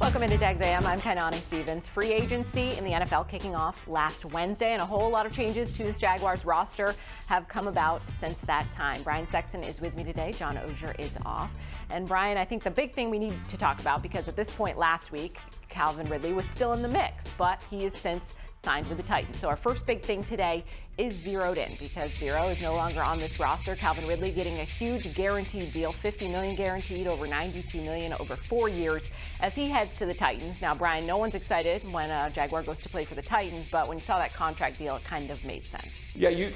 Welcome into Jags AM. I'm Kainani Stevens. Free agency in the NFL kicking off last Wednesday, and a whole lot of changes to this Jaguars roster have come about since that time. Brian Sexton is with me today. John Ogier is off. And Brian, I think the big thing we need to talk about, because at this point last week, Calvin Ridley was still in the mix, but he has since signed with the Titans. So our first big thing today is zeroed in, because Zero is no longer on this roster. Calvin Ridley getting a huge guaranteed deal, $50 million guaranteed over $92 million over 4 years as he heads to the Titans. Now, Brian, no one's excited when a Jaguar goes to play for the Titans, but when you saw that contract deal, it kind of made sense. Yeah, you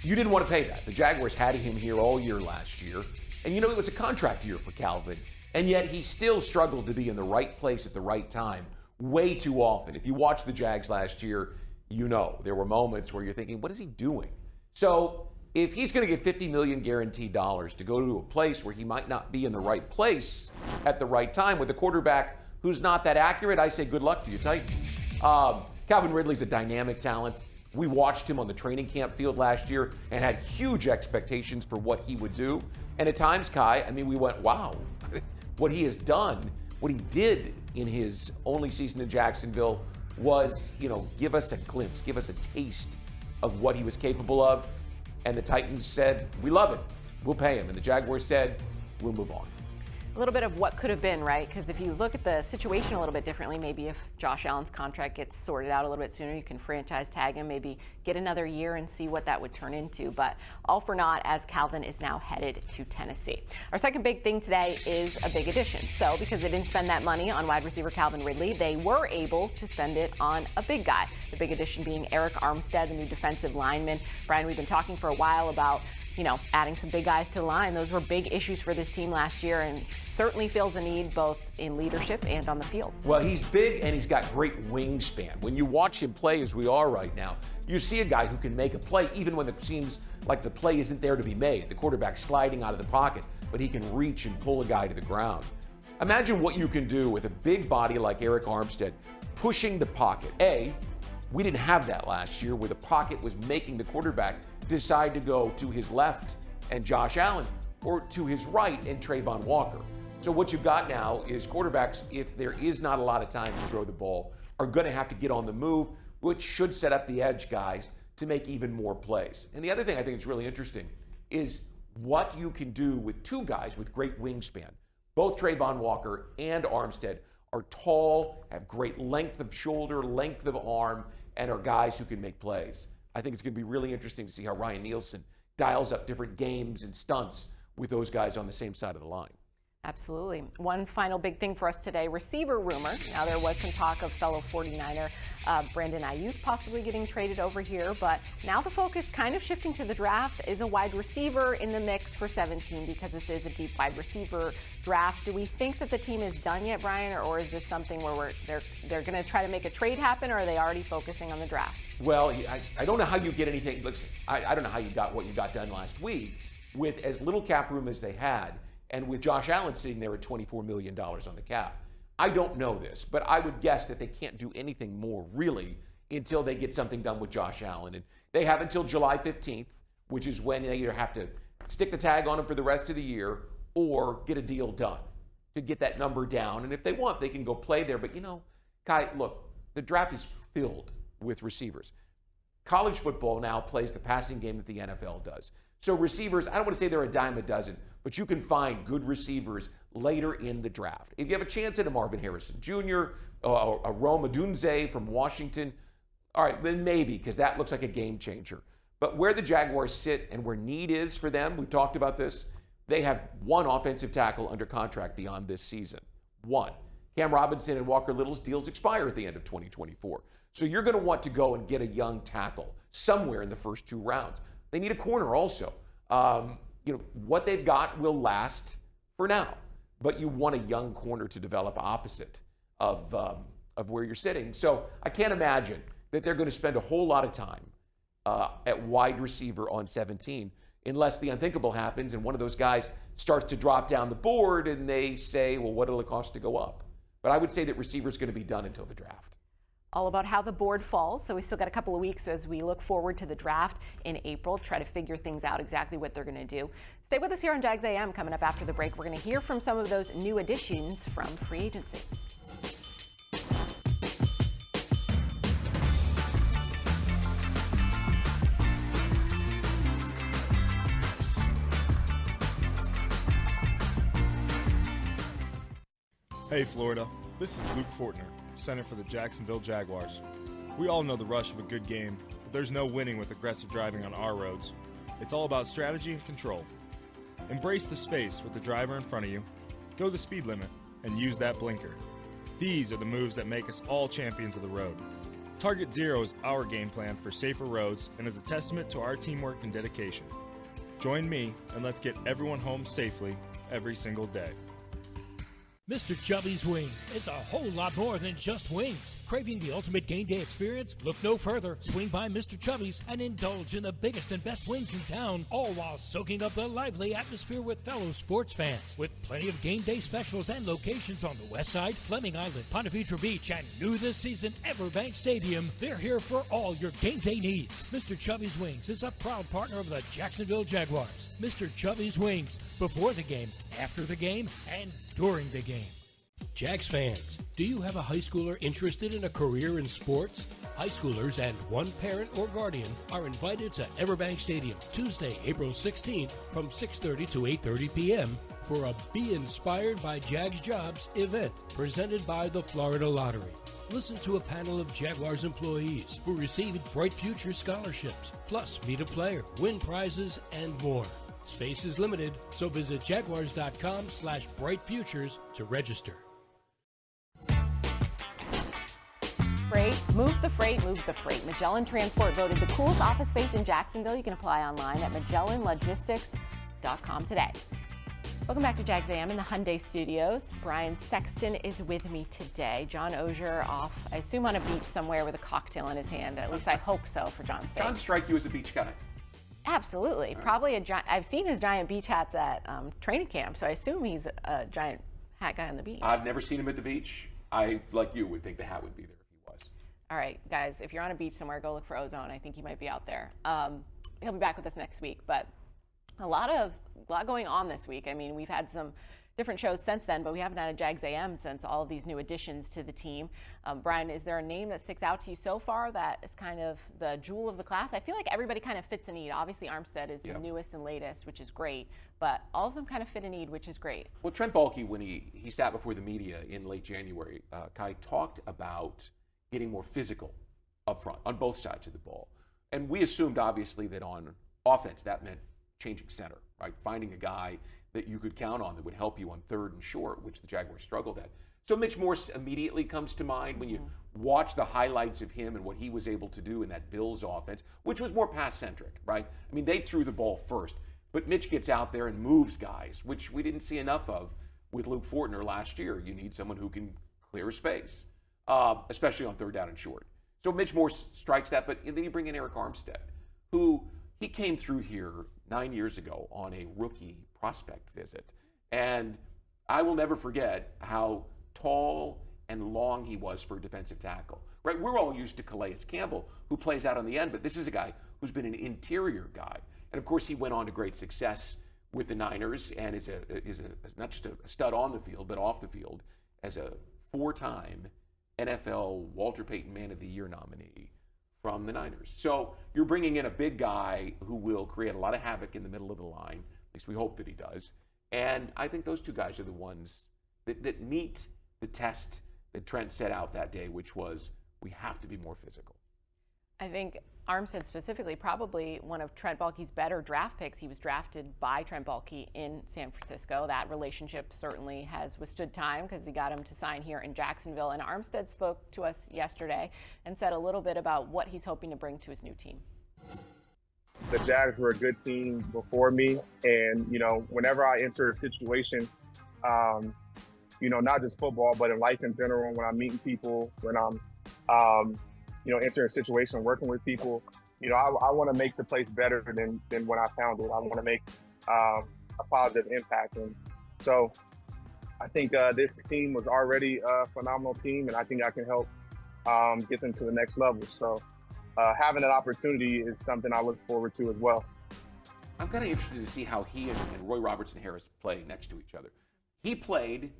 didn't want to pay that. The Jaguars had him here all year last year, and it was a contract year for Calvin, and yet he still struggled to be in the right place at the right time way too often. If you watch the Jags last year, there were moments where you're thinking, what is he doing? So if he's going to get $50 million guaranteed dollars to go to a place where he might not be in the right place at the right time with a quarterback who's not that accurate, I say good luck to you, Titans. Calvin Ridley's a dynamic talent. We watched him on the training camp field last year and had huge expectations for what he would do. And at times, Kai, we went, wow, what he has done. What he did in his only season in Jacksonville was, give us a glimpse, give us a taste of what he was capable of. And the Titans said, we love it. We'll pay him. And the Jaguars said, we'll move on. A little bit of what could have been, right? Because if you look at the situation a little bit differently, maybe if Josh Allen's contract gets sorted out a little bit sooner, you can franchise tag him, maybe get another year and see what that would turn into. But all for naught, as Calvin is now headed to Tennessee. Our second big thing today is a big addition. So because they didn't spend that money on wide receiver Calvin Ridley, they were able to spend it on a big guy. The big addition being Eric Armstead, the new defensive lineman. Brian, we've been talking for a while about adding some big guys to the line. Those were big issues for this team last year, and certainly feels a need both in leadership and on the field. Well, he's big and he's got great wingspan. When you watch him play as we are right now, you see a guy who can make a play even when it seems like the play isn't there to be made. The quarterback's sliding out of the pocket, but he can reach and pull a guy to the ground. Imagine what you can do with a big body like Eric Armstead pushing the pocket. We didn't have that last year, where the pocket was making the quarterback decide to go to his left and Josh Allen, or to his right and Trayvon Walker. So what you've got now is quarterbacks, if there is not a lot of time to throw the ball, are going to have to get on the move, which should set up the edge guys to make even more plays. And the other thing I think is really interesting is what you can do with two guys with great wingspan. Both Trayvon Walker and Armstead are tall, have great length of shoulder, length of arm, and are guys who can make plays. I think it's going to be really interesting to see how Ryan Nielsen dials up different games and stunts with those guys on the same side of the line. Absolutely. One final big thing for us today, receiver rumor. Now, there was some talk of fellow 49er Brandon Ayuk possibly getting traded over here, but now the focus kind of shifting to the draft. Is a wide receiver in the mix for 17, because this is a deep wide receiver draft. Do we think that the team is done yet, Brian, or is this something where they're going to try to make a trade happen, or are they already focusing on the draft? Well, I don't know how you get anything. Listen, I don't know how you got what you got done last week with as little cap room as they had, and with Josh Allen sitting there at $24 million on the cap. I don't know this, but I would guess that they can't do anything more, really, until they get something done with Josh Allen. And they have until July 15th, which is when they either have to stick the tag on him for the rest of the year or get a deal done to get that number down. And if they want, they can go play there. But, Kai, look, the draft is filled with receivers. College football now plays the passing game that the NFL does. So receivers, I don't want to say they're a dime a dozen, but you can find good receivers later in the draft. If you have a chance at a Marvin Harrison Jr., a Rome Odunze from Washington, all right, then maybe, because that looks like a game changer. But where the Jaguars sit and where need is for them, we've talked about this, they have one offensive tackle under contract beyond this season. One. Cam Robinson and Walker Little's deals expire at the end of 2024. So you're going to want to go and get a young tackle somewhere in the first 2 rounds. They need a corner also. What they've got will last for now, but you want a young corner to develop opposite of where you're sitting. So I can't imagine that they're going to spend a whole lot of time at wide receiver on 17 unless the unthinkable happens and one of those guys starts to drop down the board and they say, well, what will it cost to go up? But I would say that receiver's going to be done until the draft. All about how the board falls. So we still got a couple of weeks as we look forward to the draft in April, try to figure things out exactly what they're going to do. Stay with us here on Jags AM. Coming up after the break, we're going to hear from some of those new additions from free agency. Hey Florida, this is Luke Fortner, center for the Jacksonville Jaguars. We all know the rush of a good game, but there's no winning with aggressive driving on our roads. It's all about strategy and control. Embrace the space with the driver in front of you, go the speed limit, and use that blinker. These are the moves that make us all champions of the road. Target Zero is our game plan for safer roads and is a testament to our teamwork and dedication. Join me and let's get everyone home safely every single day. Mr. Chubby's Wings is a whole lot more than just wings. Craving the ultimate game day experience? Look no further. Swing by Mr. Chubby's and indulge in the biggest and best wings in town, all while soaking up the lively atmosphere with fellow sports fans. With plenty of game day specials and locations on the West Side, Fleming Island, Ponte Vedra Beach, and new this season, Everbank Stadium, they're here for all your game day needs. Mr. Chubby's Wings is a proud partner of the Jacksonville Jaguars. Mr. Chubby's Wings, before the game, after the game, and during the game. Jags fans, do you have a high schooler interested in a career in sports? High schoolers and one parent or guardian are invited to Everbank Stadium Tuesday, April 16th from 6:30 to 8:30 p.m. for a Be Inspired by Jags Jobs event presented by the Florida Lottery. Listen to a panel of Jaguars employees who received Bright Future scholarships, plus meet a player, win prizes, and more. Space is limited, so visit jaguars.com/brightfutures to register. Freight, move the freight, move the freight. Magellan Transport voted the coolest office space in Jacksonville. You can apply online at magellanlogistics.com today. Welcome back to Jags AM in the Hyundai Studios. Brian Sexton is with me today. John Ogier off, I assume on a beach somewhere with a cocktail in his hand. At least I hope so for John's sake. John strike you as a beach guy? Absolutely. Right. Probably a giant. I've seen his giant beach hats at training camp, so I assume he's a giant hat guy on the beach. I've never seen him at the beach. I, like you, would think the hat would be there if he was. All right, guys, if you're on a beach somewhere, go look for Ozone. I think he might be out there. He'll be back with us next week, but a lot going on this week. I mean, we've had some different shows since then, but we haven't had a Jags AM since all of these new additions to the team. Brian, is there a name that sticks out to you so far that is kind of the jewel of the class? I feel like everybody kind of fits a need. Obviously, Armstead is the newest and latest, which is great, but all of them kind of fit a need, which is great. Well, Trent Baalke, when he sat before the media in late January, Kai talked about getting more physical up front on both sides of the ball. And we assumed, obviously, that on offense, that meant changing center, right? Finding a guy that you could count on that would help you on third and short, which the Jaguars struggled at. So Mitch Morse immediately comes to mind when you watch the highlights of him and what he was able to do in that Bills offense, which was more pass-centric, right? I mean, they threw the ball first, but Mitch gets out there and moves guys, which we didn't see enough of with Luke Fortner last year. You need someone who can clear space, especially on third down and short. So Mitch Morse strikes that, but then you bring in Eric Armstead, who he came through here 9 years ago on a rookie prospect visit. And I will never forget how tall and long he was for a defensive tackle. Right? We're all used to Calais Campbell, who plays out on the end, but this is a guy who's been an interior guy. And of course, he went on to great success with the Niners and is not just a stud on the field, but off the field as a 4-time NFL Walter Payton Man of the Year nominee from the Niners. So you're bringing in a big guy who will create a lot of havoc in the middle of the line. At least we hope that he does. And I think those two guys are the ones that meet the test that Trent set out that day, which was we have to be more physical. I think Armstead specifically, probably one of Trent Baalke's better draft picks. He was drafted by Trent Baalke in San Francisco. That relationship certainly has withstood time because he got him to sign here in Jacksonville. And Armstead spoke to us yesterday and said a little bit about what he's hoping to bring to his new team. The Jags were a good team before me. And, whenever I enter a situation, not just football, but in life in general, when I'm meeting people, when I'm, entering a situation, working with people, I want to make the place better than when I found it. I want to make a positive impact. And so I think this team was already a phenomenal team, and I think I can help get them to the next level. So having that opportunity is something I look forward to as well. I'm kind of interested to see how he and Roy Robertson Harris play next to each other. He played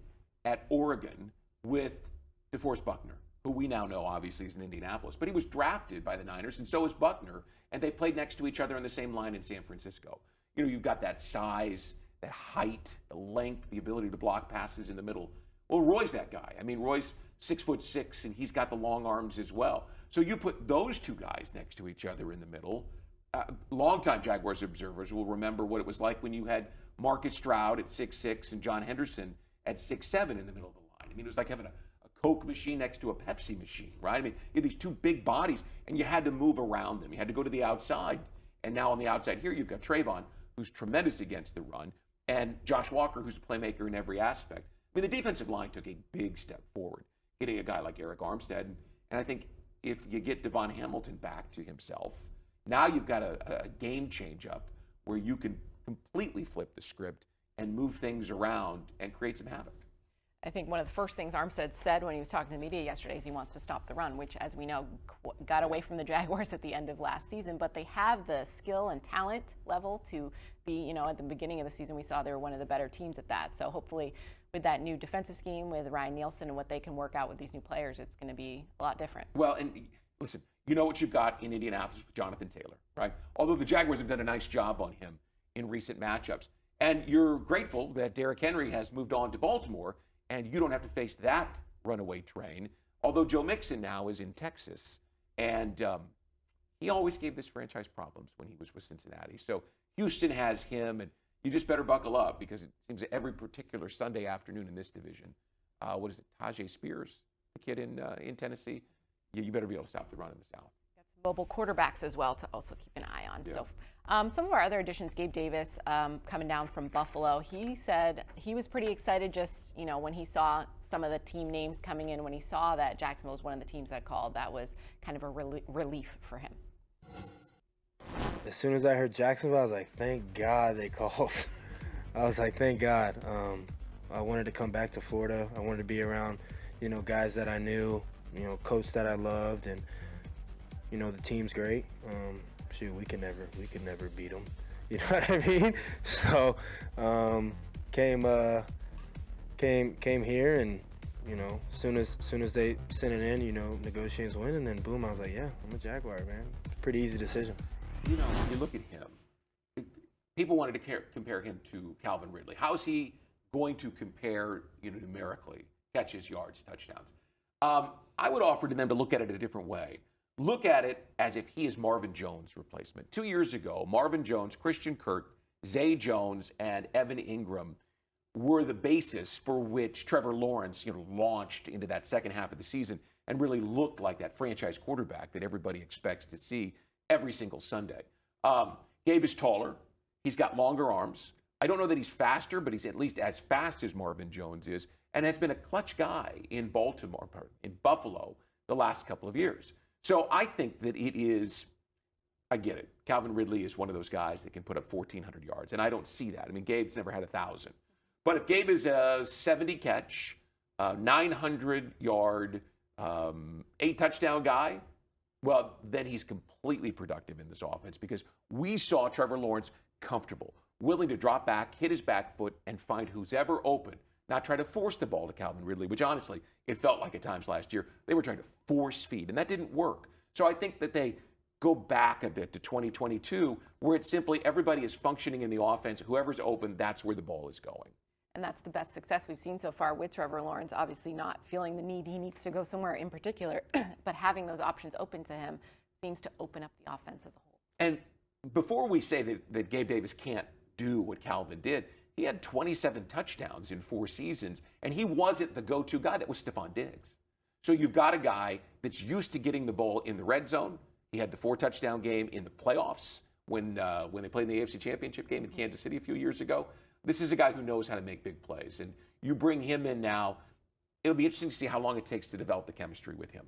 at Oregon with DeForest Buckner, who we now know obviously is in Indianapolis, but he was drafted by the Niners, and so is Buckner, and they played next to each other on the same line in San Francisco. You've got that size, that height, the length, the ability to block passes in the middle. Well, Roy's that guy. I mean, Roy's 6'6", and he's got the long arms as well. So you put those two guys next to each other in the middle. Longtime Jaguars observers will remember what it was like when you had Marcus Stroud at 6'6" and John Henderson at 6'7" in the middle of the line. I mean, it was like having a Coke machine next to a Pepsi machine, right? I mean, you had these two big bodies, and you had to move around them. You had to go to the outside. And now on the outside here, you've got Trayvon, who's tremendous against the run, and Josh Walker, who's a playmaker in every aspect. I mean, the defensive line took a big step forward, getting a guy like Eric Armstead. And I think if you get Devon Hamilton back to himself, now you've got a game change up where you can completely flip the script and move things around and create some havoc. I think one of the first things Armstead said when he was talking to the media yesterday is he wants to stop the run, which, as we know, got away from the Jaguars at the end of last season. But they have the skill and talent level to be, at the beginning of the season, we saw they were one of the better teams at that. So hopefully with that new defensive scheme with Ryan Nielsen and what they can work out with these new players, it's going to be a lot different. Well, and listen, you know what you've got in Indianapolis with Jonathan Taylor, right? Although the Jaguars have done a nice job on him in recent matchups. And you're grateful that Derrick Henry has moved on to Baltimore, and you don't have to face that runaway train. Although Joe Mixon now is in Texas, and he always gave this franchise problems when he was with Cincinnati. So Houston has him, and you just better buckle up because it seems that every particular Sunday afternoon in this division, what is it, Tajay Spears, the kid in Tennessee, you better be able to stop the run in the South. Got some mobile quarterbacks as well to also keep an eye on. Yeah. So some of our other additions, Gabe Davis coming down from Buffalo, he said he was pretty excited just, when he saw some of the team names coming in, when he saw that Jacksonville was one of the teams that called, that was kind of a relief for him. As soon as I heard Jacksonville, I was like, thank God they called. I was like, thank God. I wanted to come back to Florida. I wanted to be around, guys that I knew, coach that I loved, and, the team's great. Shoot, we can never beat them. You know what I mean? So came here, and soon as they sent it in, negotiations win, and then boom, I was like, yeah, I'm a Jaguar, man. Pretty easy decision. When you look at him, people wanted to compare him to Calvin Ridley. How is he going to compare, numerically, catches, yards, touchdowns? I would offer to them to look at it a different way. Look at it as if he is Marvin Jones' replacement. 2 years ago, Marvin Jones, Christian Kirk, Zay Jones, and Evan Ingram were the basis for which Trevor Lawrence, launched into that second half of the season and really looked like that franchise quarterback that everybody expects to see every single Sunday. Gabe is taller. He's got longer arms. I don't know that he's faster, but he's at least as fast as Marvin Jones is, and has been a clutch guy in Buffalo, the last couple of years. So I think that it is, I get it. Calvin Ridley is one of those guys that can put up 1,400 yards, and I don't see that. I mean, Gabe's never had 1,000. But if Gabe is a 70-catch, 900-yard, 8-touchdown guy, well, then he's completely productive in this offense because we saw Trevor Lawrence comfortable, willing to drop back, hit his back foot, and find who's ever open, not try to force the ball to Calvin Ridley, which honestly, it felt like at times last year, they were trying to force feed, and that didn't work. So I think that they go back a bit to 2022, where it's simply everybody is functioning in the offense. Whoever's open, that's where the ball is going. And that's the best success we've seen so far with Trevor Lawrence, obviously not feeling the need he needs to go somewhere in particular, but having those options open to him seems to open up the offense as a whole. And before we say that Gabe Davis can't do what Calvin did, he had 27 touchdowns in 4 seasons, and he wasn't the go-to guy. That was Stephon Diggs. So you've got a guy that's used to getting the ball in the red zone. He had the 4-touchdown game in the playoffs when they played in the AFC Championship game in Kansas City a few years ago. This is a guy who knows how to make big plays. And you bring him in now, it'll be interesting to see how long it takes to develop the chemistry with him,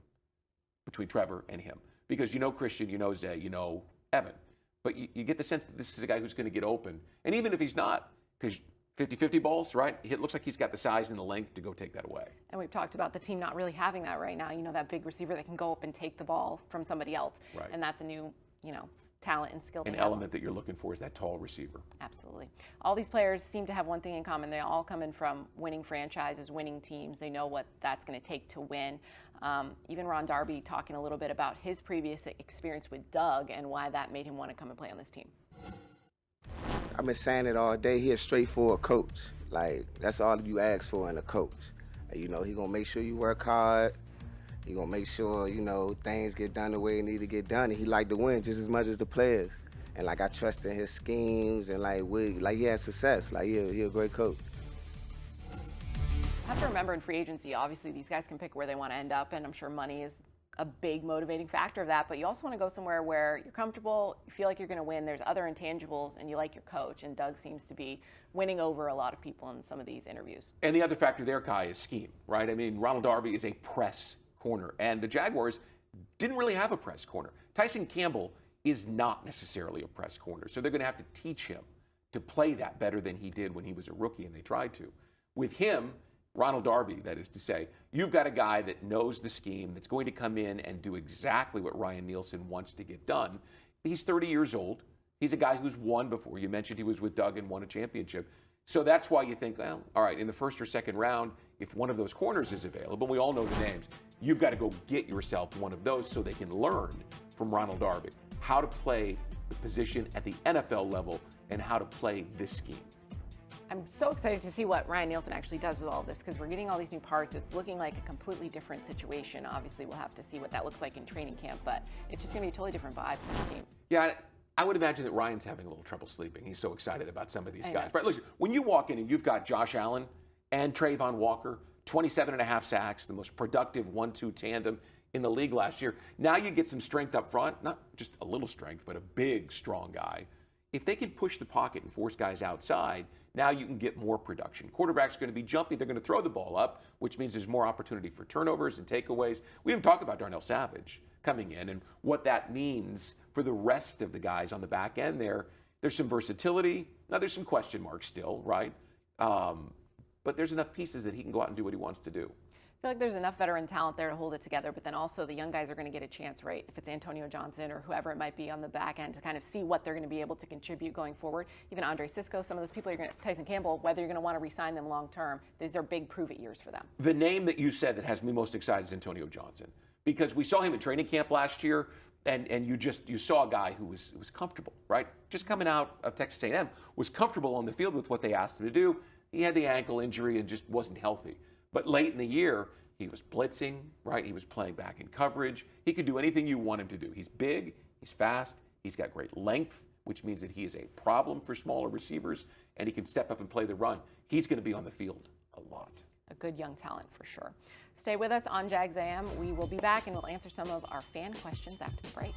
between Trevor and him. Because you know Christian, you know Zay, you know Evan. But you get the sense that this is a guy who's going to get open. And even if he's not, because 50-50 balls, right? It looks like he's got the size and the length to go take that away. And we've talked about the team not really having that right now. That big receiver that can go up and take the ball from somebody else. Right. And that's a new, talent and skill. An element that you're looking for is that tall receiver. Absolutely. All these players seem to have one thing in common. They all come in from winning franchises, winning teams. They know what that's going to take to win. Even Ron Darby talking a little bit about his previous experience with Doug and why that made him want to come and play on this team. I've been saying it all day. He a straightforward coach. Like, that's all you ask for in a coach. You know, he gonna make sure you work hard. He gonna make sure, you know, things get done the way they need to get done. And he like to win just as much as the players. And like I trust in his schemes and he has success. Like he a great coach. You have to remember in free agency, obviously these guys can pick where they want to end up, and I'm sure money is a big motivating factor of that, but you also want to go somewhere where you're comfortable, you feel like you're going to win, there's other intangibles, and you like your coach, and Doug seems to be winning over a lot of people in some of these interviews. And the other factor there, Kai, is scheme, right? I mean, Ronald Darby is a press corner, and the Jaguars didn't really have a press corner. Tyson Campbell is not necessarily a press corner, so they're going to have to teach him to play that better than he did when he was a rookie, and they tried to. With him, Ronald Darby, that is to say, you've got a guy that knows the scheme, that's going to come in and do exactly what Ryan Nielsen wants to get done. He's 30 years old. He's a guy who's won before. You mentioned he was with Doug and won a championship. So that's why you think, well, all right, in the first or second round, if one of those corners is available, we all know the names, you've got to go get yourself one of those so they can learn from Ronald Darby how to play the position at the NFL level and how to play this scheme. I'm so excited to see what Ryan Nielsen actually does with all of this, because we're getting all these new parts. It's looking like a completely different situation. Obviously, we'll have to see what that looks like in training camp, but it's just going to be a totally different vibe for this team. Yeah, I would imagine that Ryan's having a little trouble sleeping. He's so excited about some of these guys. Right? Listen, when you walk in and you've got Josh Allen and Trayvon Walker, 27.5 sacks, the most productive 1-2 tandem in the league last year. Now you get some strength up front, not just a little strength, but a big, strong guy. If they can push the pocket and force guys outside, now you can get more production. Quarterback's going to be jumpy. They're going to throw the ball up, which means there's more opportunity for turnovers and takeaways. We didn't talk about Darnell Savage coming in and what that means for the rest of the guys on the back end there. There's some versatility. Now, there's some question marks still, right? But there's enough pieces that he can go out and do what he wants to do. I feel like there's enough veteran talent there to hold it together, but then also the young guys are going to get a chance, right? If it's Antonio Johnson or whoever it might be on the back end, to kind of see what they're going to be able to contribute going forward. Even Andre Sisco, some of those people you're going to, Tyson Campbell, whether you're going to want to re-sign them long term, these are big prove-it years for them. The name that you said that has me most excited is Antonio Johnson, because we saw him at training camp last year, and you saw a guy who was comfortable, right? Just coming out of Texas A&M, was comfortable on the field with what they asked him to do. He had the ankle injury and just wasn't healthy. But late in the year, he was blitzing, right? He was playing back in coverage. He could do anything you want him to do. He's big, he's fast, he's got great length, which means that he is a problem for smaller receivers, and he can step up and play the run. He's going to be on the field a lot. A good young talent for sure. Stay with us on Jags AM. We will be back and we'll answer some of our fan questions after the break.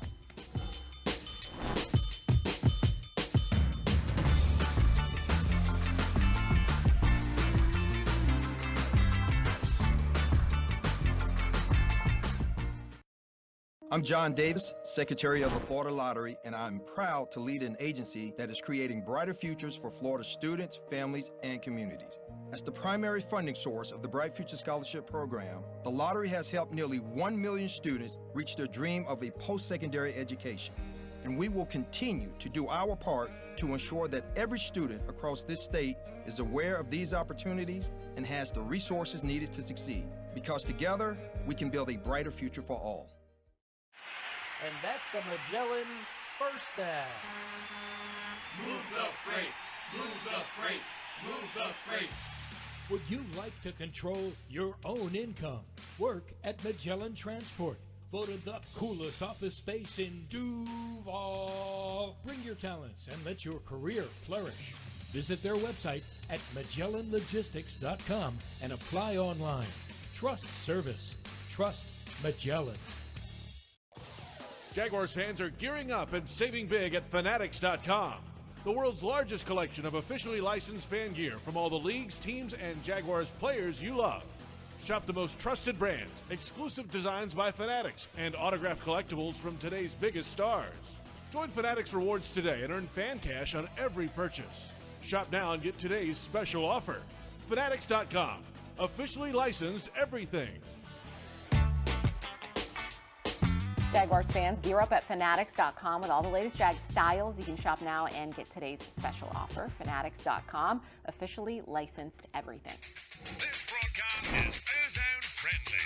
I'm John Davis, Secretary of the Florida Lottery, and I'm proud to lead an agency that is creating brighter futures for Florida students, families, and communities. As the primary funding source of the Bright Future Scholarship Program, the lottery has helped nearly 1 million students reach their dream of a post-secondary education. And we will continue to do our part to ensure that every student across this state is aware of these opportunities and has the resources needed to succeed. Because together, we can build a brighter future for all. And that's a Magellan first down. Move the freight, move the freight, move the freight. Would you like to control your own income? Work at Magellan Transport. Voted the coolest office space in Duval. Bring your talents and let your career flourish. Visit their website at MagellanLogistics.com and apply online. Trust service. Trust Magellan. Jaguars fans are gearing up and saving big at Fanatics.com, the world's largest collection of officially licensed fan gear from all the leagues, teams, and Jaguars players you love. Shop the most trusted brands, exclusive designs by Fanatics, and autographed collectibles from today's biggest stars. Join Fanatics Rewards today and earn fan cash on every purchase. Shop now and get today's special offer. Fanatics.com, officially licensed everything. Jaguars fans, gear up at Fanatics.com with all the latest Jags styles. You can shop now and get today's special offer. Fanatics.com, officially licensed everything. This broadcast is ozone friendly.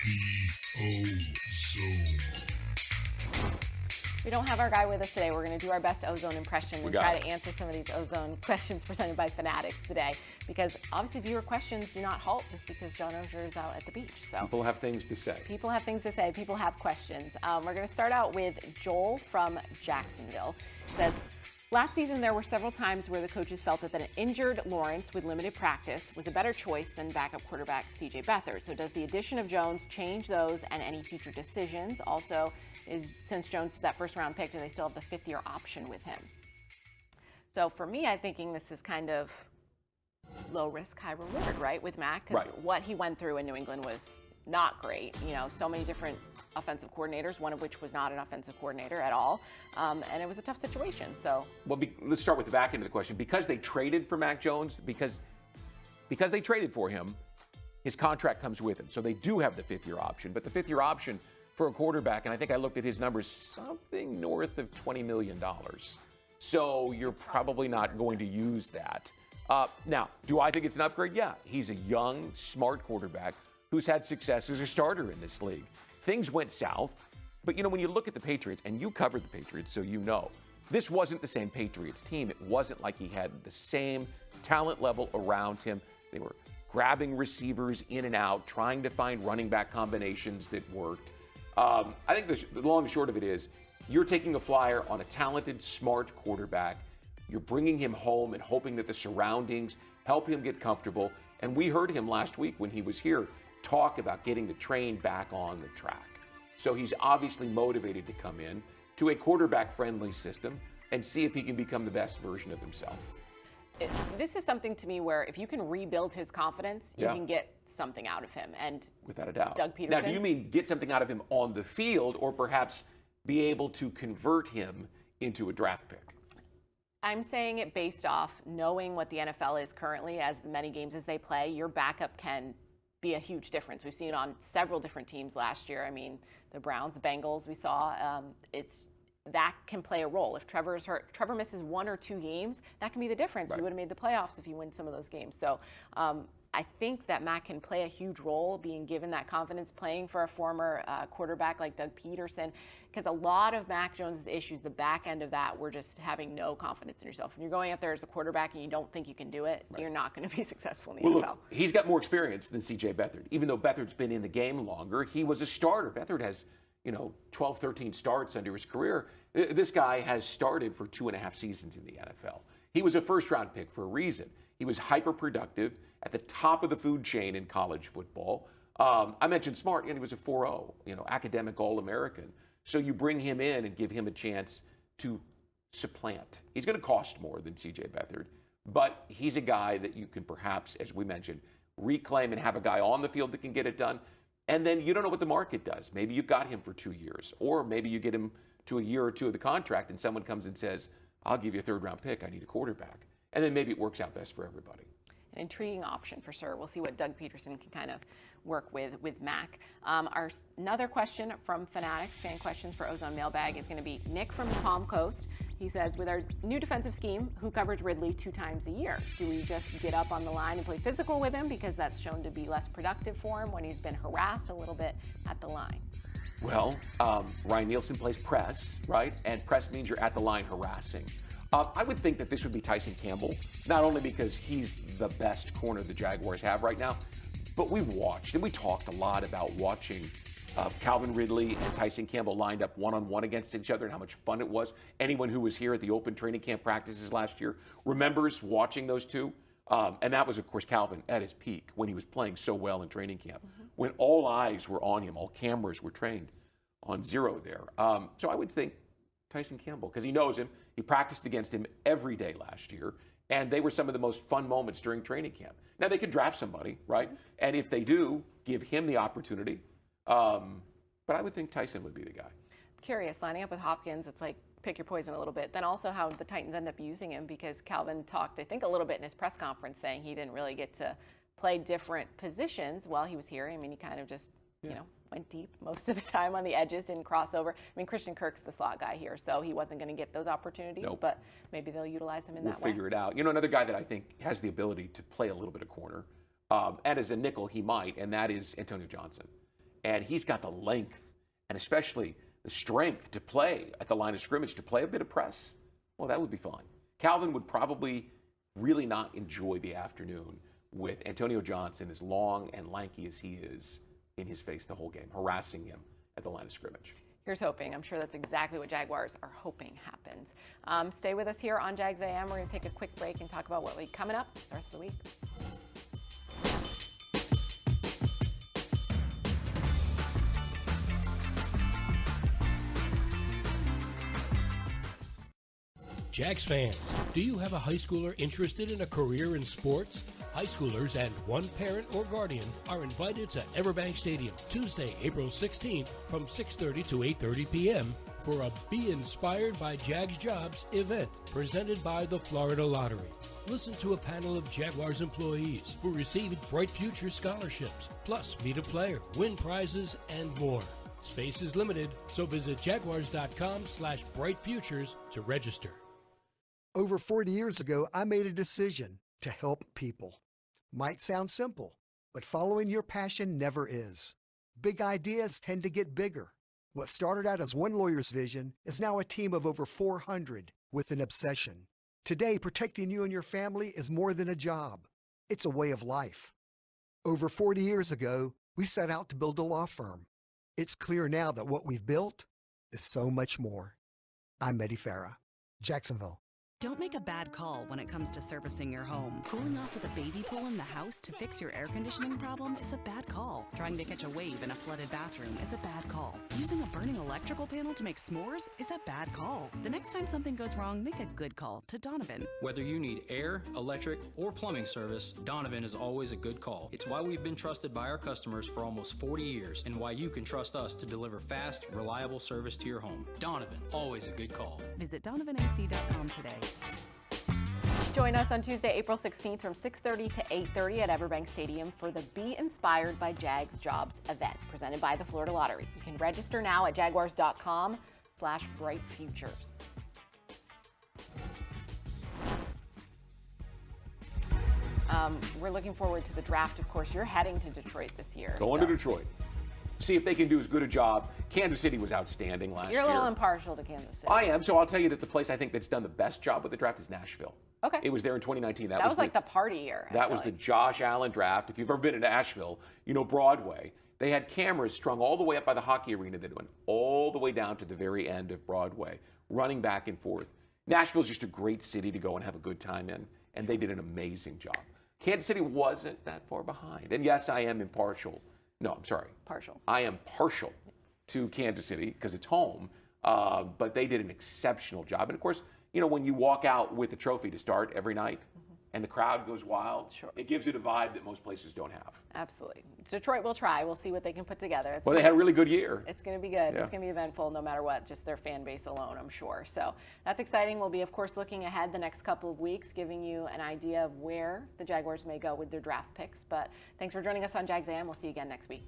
We We don't have our guy with us today. We're going to do our best Ozone impression and try to answer some of these Ozone questions presented by Fanatics today. Because obviously viewer questions do not halt just because John Ogier is out at the beach. So people have things to say. People have things to say. People have questions. We're going to start out with Joel from Jacksonville. He says, last season, there were several times where the coaches felt that an injured Lawrence with limited practice was a better choice than backup quarterback C.J. Beathard. So does the addition of Jones change those and any future decisions? Also, since Jones is that first-round pick, do they still have the fifth-year option with him? So for me, I'm thinking this is kind of low risk, high reward, right, with Mac? Because what he went through in New England was not great. You know, so many different offensive coordinators, one of which was not an offensive coordinator at all. And it was a tough situation. So, well, let's start with the back end of the question. Because they traded for Mac Jones, because they traded for him, his contract comes with him. So they do have the fifth-year option. But the fifth-year option for a quarterback, and I think I looked at his numbers, something north of $20 million. So you're probably not going to use that. Now, do I think it's an upgrade? Yeah. He's a young, smart quarterback who's had success as a starter in this league. Things went south, but you know, when you look at the Patriots, and you covered the Patriots, so you know, this wasn't the same Patriots team. It wasn't like he had the same talent level around him. They were grabbing receivers in and out, trying to find running back combinations that worked. I think the long and short of it is, you're taking a flyer on a talented, smart quarterback. You're bringing him home and hoping that the surroundings help him get comfortable. And we heard him last week when he was here talk about getting the train back on the track. So he's obviously motivated to come in to a quarterback-friendly system and see if he can become the best version of himself. This is something to me where if you can rebuild his confidence, you can get something out of him. And without a doubt. Doug Peterson. Now, do you mean get something out of him on the field, or perhaps be able to convert him into a draft pick? I'm saying it based off knowing what the NFL is currently, as many games as they play. Your backup can be a huge difference. We've seen it on several different teams last year. I mean, the Browns, the Bengals, we saw. That can play a role. If Trevor is hurt, Trevor misses 1 or 2 games, that can be the difference. We would have made the playoffs if you win some of those games. So I think that Mac can play a huge role, being given that confidence, playing for a former quarterback like Doug Peterson, because a lot of Mac Jones' issues, the back end of that, were just having no confidence in yourself. When you're going out there as a quarterback and you don't think you can do it, you're not going to be successful in the NFL. Look, he's got more experience than C.J. Beathard. Even though Beathard's been in the game longer, he was a starter. Beathard has, 12, 13 starts under his career. This guy has started for 2.5 seasons in the NFL. He was a first-round pick for a reason. He was hyper-productive at the top of the food chain in college football. I mentioned smart, and he was a 4.0, academic All-American. So you bring him in and give him a chance to supplant. He's going to cost more than C.J. Beathard, but he's a guy that you can perhaps, as we mentioned, reclaim and have a guy on the field that can get it done. And then you don't know what the market does. Maybe you've got him for 2 years, or maybe you get him to a year or 2 of the contract and someone comes and says, I'll give you a 3rd-round pick. I need a quarterback. And then maybe it works out best for everybody. An intriguing option for sure. We'll see what Doug Peterson can kind of work with Mac. Another question from Fanatics, fan questions for Ozone Mailbag, is going to be Nick from the Palm Coast. He says, with our new defensive scheme, who covers Ridley 2 times a year? Do we just get up on the line and play physical with him because that's shown to be less productive for him when he's been harassed a little bit at the line? Well, Ryan Nielsen plays press, right? And press means you're at the line harassing. I would think that this would be Tyson Campbell, not only because he's the best corner the Jaguars have right now, but we watched and we talked a lot about watching Calvin Ridley and Tyson Campbell lined up one-on-one against each other and how much fun it was. Anyone who was here at the open training camp practices last year remembers watching those two. And that was, of course, Calvin at his peak when he was playing so well in training camp, when all eyes were on him, all cameras were trained on zero there. So I would think Tyson Campbell, because he knows him. He practiced against him every day last year, and they were some of the most fun moments during training camp. Now, they could draft somebody, right? And if they do, give him the opportunity. But I would think Tyson would be the guy. Curious, lining up with Hopkins, it's like pick your poison a little bit. Then also how the Titans end up using him, because Calvin talked, I think, a little bit in his press conference saying he didn't really get to play different positions while he was here. I mean, he kind of just, went deep most of the time on the edges, didn't cross over. I mean, Christian Kirk's the slot guy here, so he wasn't going to get those opportunities, but maybe they'll utilize him in that way. We'll figure it out. Another guy that I think has the ability to play a little bit of corner, and as a nickel he might, and that is Antonio Johnson. And he's got the length, and especially the strength to play at the line of scrimmage, to play a bit of press, well, that would be fun. Calvin would probably really not enjoy the afternoon with Antonio Johnson, as long and lanky as he is, in his face the whole game, harassing him at the line of scrimmage. Here's hoping. I'm sure that's exactly what Jaguars are hoping happens. Stay with us here on Jags AM. We're going to take a quick break and talk about what will be coming up the rest of the week. Jags fans, do you have a high schooler interested in a career in sports? High schoolers and one parent or guardian are invited to Everbank Stadium Tuesday, April 16th from 6:30 to 8:30 p.m. for a Be Inspired by Jags Jobs event presented by the Florida Lottery. Listen to a panel of Jaguars employees who received Bright Future scholarships, plus meet a player, win prizes, and more. Space is limited, so visit jaguars.com/brightfutures to register. Over 40 years ago, I made a decision to help people. Might sound simple, but following your passion never is. Big ideas tend to get bigger. What started out as one lawyer's vision is now a team of over 400 with an obsession. Today, protecting you and your family is more than a job. It's a way of life. Over 40 years ago, we set out to build a law firm. It's clear now that what we've built is so much more. I'm Eddie Farah, Jacksonville. Don't make a bad call when it comes to servicing your home. Cooling off with a baby pool in the house to fix your air conditioning problem is a bad call. Trying to catch a wave in a flooded bathroom is a bad call. Using a burning electrical panel to make s'mores is a bad call. The next time something goes wrong, make a good call to Donovan. Whether you need air, electric, or plumbing service, Donovan is always a good call. It's why we've been trusted by our customers for almost 40 years and why you can trust us to deliver fast, reliable service to your home. Donovan, always a good call. Visit DonovanAC.com today. Join us on Tuesday, April 16th from 6:30 to 8:30 at Everbank Stadium for the Be Inspired by Jags Jobs event presented by the Florida Lottery. You can register now at jaguars.com/brightfutures. We're looking forward to the draft. Of course, you're heading to Detroit this year. Going to Detroit. See if they can do as good a job. Kansas City was outstanding last year. You're a little impartial to Kansas City. I am, so I'll tell you that the place I think that's done the best job with the draft is Nashville. Okay. It was there in 2019. That was like the party year. That was the Josh Allen draft. If you've ever been to Nashville, you know Broadway. They had cameras strung all the way up by the hockey arena that went all the way down to the very end of Broadway, running back and forth. Nashville's just a great city to go and have a good time in, and they did an amazing job. Kansas City wasn't that far behind. And yes, I am impartial. No, I'm sorry. Partial. I am partial to Kansas City because it's home, but they did an exceptional job. And of course, you know, when you walk out with the trophy to start every night and the crowd goes wild, it gives it a vibe that most places don't have. Absolutely. Detroit will try. We'll see what they can put together. Well, they had a really good year. It's going to be good. Yeah. It's going to be eventful no matter what, just their fan base alone, I'm sure. So that's exciting. We'll be, of course, looking ahead the next couple of weeks, giving you an idea of where the Jaguars may go with their draft picks. But thanks for joining us on Jags AM. We'll see you again next week.